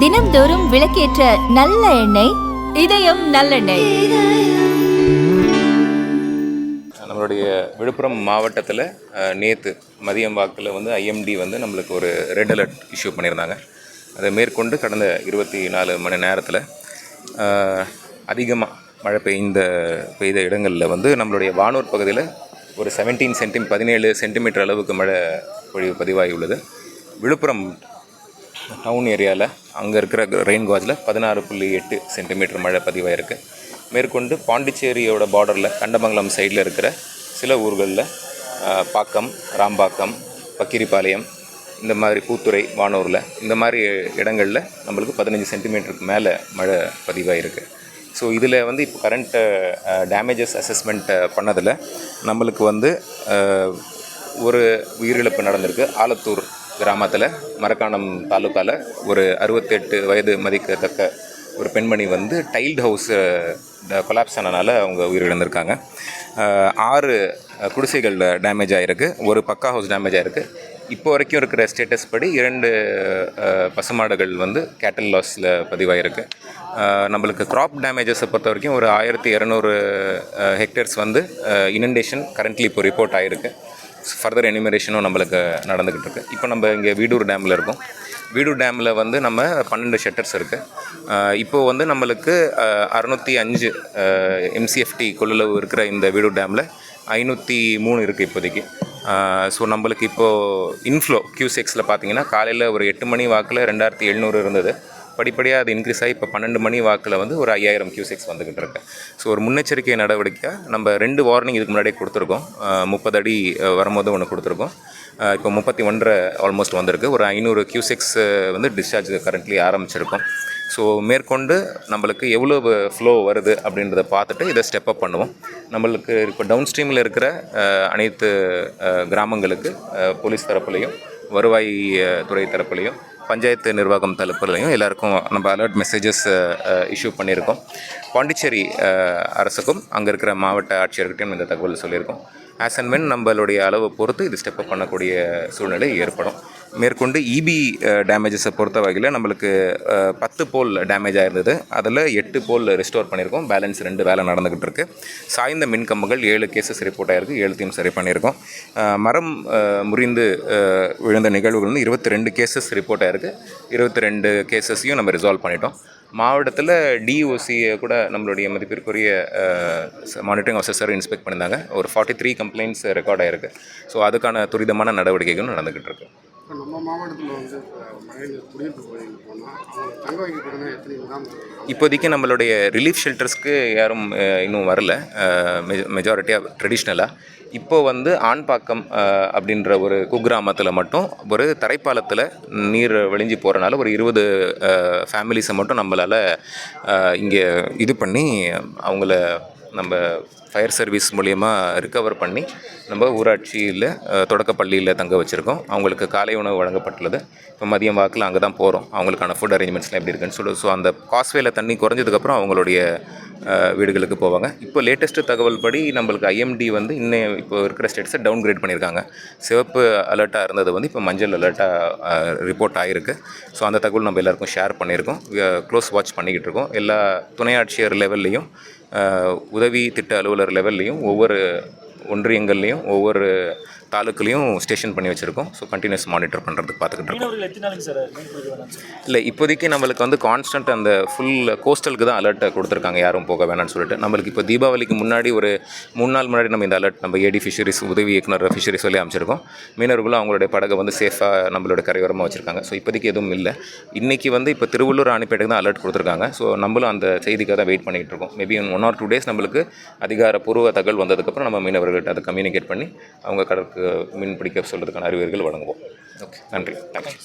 தினம்தோறும் விளக்கேற்ற நல்ல எண்ணெய் இதயம் நல்லெண்ணெய். நம்மளுடைய விழுப்புரம் மாவட்டத்தில் நேற்று மதியம் வாக்கில் வந்து ஐஎம்டி வந்து நம்மளுக்கு ஒரு ரெட் அலர்ட் இஷ்யூ பண்ணியிருந்தாங்க. அதை மேற்கொண்டு கடந்த 24 மணி நேரத்தில் அதிகமாக மழை பெய்த இடங்களில் வந்து நம்மளுடைய வானூர் பகுதியில் ஒரு 17 சென்டிமீட்டர் அளவுக்கு மழை பொழிவு பதிவாகியுள்ளது. விழுப்புரம் டவுன் ஏரியாவில் அங்கே இருக்கிற ரெயின் காஜில் 16.8 சென்டிமீட்டர் மழை பதிவாயிருக்கு. மேற்கொண்டு பாண்டிச்சேரியோட பார்டரில் கண்டமங்கலம் சைடில் இருக்கிற சில ஊர்களில் பாக்கம், ராம்பாக்கம், பக்கிரிப்பாளையம், இந்த மாதிரி பூத்துறை, வானூரில் இந்த மாதிரி இடங்களில் நம்மளுக்கு 15 சென்டிமீட்டருக்கு மேலே மழை பதிவாயிருக்கு. ஸோ இதில் வந்து இப்போ கரண்ட் டேமேஜஸ் அசஸ்மெண்ட் பண்ணதில் நம்மளுக்கு வந்து ஒரு உயிரிழப்பு நடந்திருக்கு. ஆலத்தூர் கிராமத்தில் மரக்காணம் தாலுக்காவில் ஒரு 68 வயது மதிக்கத்தக்க ஒரு பெண்மணி வந்து டைல்டு ஹவுஸ் கொலாப்ஸ் ஆனனால அவங்க உயிரிழந்திருக்காங்க. 6 குடிசைகள் டேமேஜ் ஆகிருக்கு, ஒரு பக்கா ஹவுஸ் டேமேஜ் ஆகிருக்கு. இப்போ வரைக்கும் இருக்கிற ஸ்டேட்டஸ் படி 2 பசுமாடுகள் வந்து கேட்டல் லாஸில் பதிவாயிருக்கு. நம்மளுக்கு க்ராப் டேமேஜஸை பொறுத்த வரைக்கும் ஒரு 1200 ஹெக்டேர்ஸ் வந்து இனண்டேஷன் கரண்ட்லி இப்போ ரிப்போர்ட் ஆகிருக்கு. ஃபர்தர் எனிமரேஷனும் நம்மளுக்கு நடந்துக்கிட்டு இருக்குது. இப்போ நம்ம இங்கே வீடூர் டேமில் இருக்கோம். வீடூர் டேமில் வந்து நம்ம 12 ஷட்டர்ஸ் இருக்குது. இப்போது வந்து நம்மளுக்கு 605 MCFT கொள்ளளவு இருக்கிற இந்த வீடூர் டேமில் 503 இருக்குது இப்போதைக்கு. ஸோ நம்மளுக்கு இப்போது இன்ஃப்ளோ Q6 பார்த்திங்கன்னா காலையில் ஒரு 8 மணி வாக்கில் 2700 இருந்தது. படிப்படியாக அது இன்க்ரீஸ் ஆகி இப்போ 12 மணி வாக்கில் வந்து ஒரு 5000 Q6 வந்துக்கிட்டு இருக்கு. ஸோ ஒரு முன்னெச்சரிக்கை நடவடிக்கையாக நம்ம 2 வார்னிங் இதுக்கு முன்னாடியே கொடுத்துருக்கோம். 30 அடி வரும்போது ஒன்று கொடுத்துருக்கோம். இப்போ 31 ஆல்மோஸ்ட் வந்திருக்கு. ஒரு 500 Q6 வந்து டிஸ்சார்ஜ் கரண்ட்லி ஆரம்பிச்சிருக்கோம். ஸோ மேற்கொண்டு நம்மளுக்கு எவ்வளோ ஃப்ளோ வருது அப்படின்றத பார்த்துட்டு இதை ஸ்டெப் அப் பண்ணுவோம். நம்மளுக்கு இப்போ டவுன் ஸ்ட்ரீமில் இருக்கிற அனைத்து கிராமங்களுக்கு போலீஸ் தரப்புலையும், வருவாய் துறை தரப்புலையும், பஞ்சாயத்து நிர்வாகம் தரப்புலையும் எல்லாருக்கும் நம்ம அலர்ட் மெசேஜஸ் இஷ்யூ பண்ணியிருக்கோம். பாண்டிச்சேரி அரசுக்கும் அங்கே இருக்கிற மாவட்ட ஆட்சியர்கிட்டையும் இந்த தகவல் சொல்லியிருக்கோம். ஆஸ் அண்ட் வென் நம்மளுடைய அளவை பொறுத்து இது ஸ்டெப் அப் பண்ணக்கூடிய சூழ்நிலை ஏற்படும். மேற்கொண்டு இபி டேமேஜஸை பொறுத்த வகையில் நம்மளுக்கு 10 போல் டேமேஜ் ஆகிருந்தது. அதில் 8 போல் ரெஸ்டோர் பண்ணியிருக்கோம். பேலன்ஸ் 2 வேலை நடந்துக்கிட்டு இருக்குது. சாய்ந்த மின்கம்பங்கள் 7 கேசஸ் ரிப்போர்ட் ஆகிருக்கு. 7த்தையும் சரி பண்ணியிருக்கோம். மரம் முறிந்து விழுந்த நிகழ்வுகள் வந்து 22 கேசஸ் ரிப்போர்ட் ஆகிருக்கு. 22 கேசஸையும் நம்ம ரிசால்வ் பண்ணிட்டோம். மாவட்டத்தில் டிஓசியை கூட நம்மளுடைய மதிப்பிற்குரிய மானிட்டரிங் ஆஃபீஸர் இன்ஸ்பெக்ட் பண்ணியிருந்தாங்க. ஒரு 43 கம்ப்ளைண்ட்ஸ் ரெக்கார்ட் ஆகிருக்கு. ஸோ அதுக்கான துரிதமான நடவடிக்கைகளும் நடந்துக்கிட்டு இருக்கு. இப்போ நம்ம மாவட்டத்தில் வந்து குடியிருப்பு பகுதியில் போனால் அவங்க தங்க வைக்கப்படுங்க எத்தனை இப்போதைக்கு நம்மளுடைய ரிலீஃப் ஷெல்டர்ஸ்க்கு யாரும் இன்னும் வரல. மெஜாரிட்டியாக ட்ரெடிஷ்னலாக இப்போது வந்து ஆண்பாக்கம் அப்படின்ற ஒரு குக்கிராமத்தில் மட்டும் ஒரு தரைப்பாலத்தில் நீர் வழிஞ்சி போகிறனால ஒரு 20 ஃபேமிலிஸை மட்டும் நம்மளால் இங்கே இது பண்ணி அவங்கள நம்ம ஃபயர் சர்வீஸ் மூலயமா ரிகவர் பண்ணி நம்ம ஊராட்சியில் தொடக்கப்பள்ளியில் தங்க வச்சுருக்கோம். அவங்களுக்கு காலை உணவு வழங்கப்பட்டுள்ளது. இப்போ மதியம் வாக்கில் அங்கே தான் போகிறோம். அவங்களுக்கான ஃபுட் அரேஞ்ச்மெண்ட்ஸ்லாம் எப்படி இருக்குன்னு சொல்லி ஸோ அந்த காஸ்வேல தண்ணி குறைஞ்சதுக்கப்புறம் அவங்களுடைய வீடுகளுக்கு போவாங்க. இப்போ லேட்டஸ்ட்டு தகவல் படி நம்மளுக்கு ஐஎம்டி வந்து இன்னும் இப்போ இருக்கிற ஸ்டேட்ஸை டவுன் கிரேட் பண்ணியிருக்காங்க. சிவப்பு அலர்ட்டாக இருந்தது வந்து இப்போ மஞ்சள் அலர்ட்டாக ரிப்போர்ட் ஆகிருக்கு. ஸோ அந்த தகவல் நம்ம எல்லாருக்கும் ஷேர் பண்ணியிருக்கோம். க்ளோஸ் வாட்ச் பண்ணிக்கிட்டு இருக்கோம். எல்லா துணை ஆட்சியர் லெவல்லையும், உதவி திட்ட அலுவலர் லெவல்லையும், ஒவ்வொரு ஒன்றியங்கள்லையும், ஒவ்வொரு தாலுக்குலையும் ஸ்டேஷன் பண்ணி வச்சுருக்கோம். ஸோ கண்டினியூஸ் மானிட்டர் பண்ணுறதுக்கு பார்த்துக்கிட்டு இருக்கோம். இல்லை இப்போதைக்கு நம்மளுக்கு வந்து கான்ஸ்டன்ட் அந்த ஃபுல் கோஸ்டலுக்கு தான் அலர்ட்டை கொடுத்துருக்காங்க, யாரும் போக வேணாம்னு சொல்லிட்டு. நம்மளுக்கு இப்போ தீபாவளிக்கு முன்னாடி ஒரு 3 நாள் முன்னாடி நம்ம இந்த அலர்ட் நம்ம ஏடி ஃபிஷரிஸ் உதவி இயக்குனர் ஃபிஷரிஸ் சொல்லி அமைச்சிருக்கோம். மீனவர்களும் அவங்களுடைய படகை வந்து சேஃபாக நம்மளோட கரையோரமாக வச்சுருக்காங்க. ஸோ இப்போதைக்கு எதுவும் இல்லை. இன்றைக்கி வந்து இப்போ திருவள்ளூர், ராணிப்பேட்டைக்கு தான் அலர்ட் கொடுத்துருக்காங்க. ஸோ நம்மளும் அந்த செய்திக்காக தான் வெயிட் பண்ணிகிட்டு இருக்கோம். மேபி 1 or 2 days நம்மளுக்கு அதிகாரப்பூர்வ தகவல் வந்ததுக்கப்புறம் நம்ம மீனவர்கள்ட்ட அதை கம்யூனிகேட் பண்ணி அவங்க கடற்கு மீன் பிடிக்க சொல்கிறதுக்கான அறிவுரைகள் வழங்குவோம். ஓகே, நன்றி. தேங்க்யூ.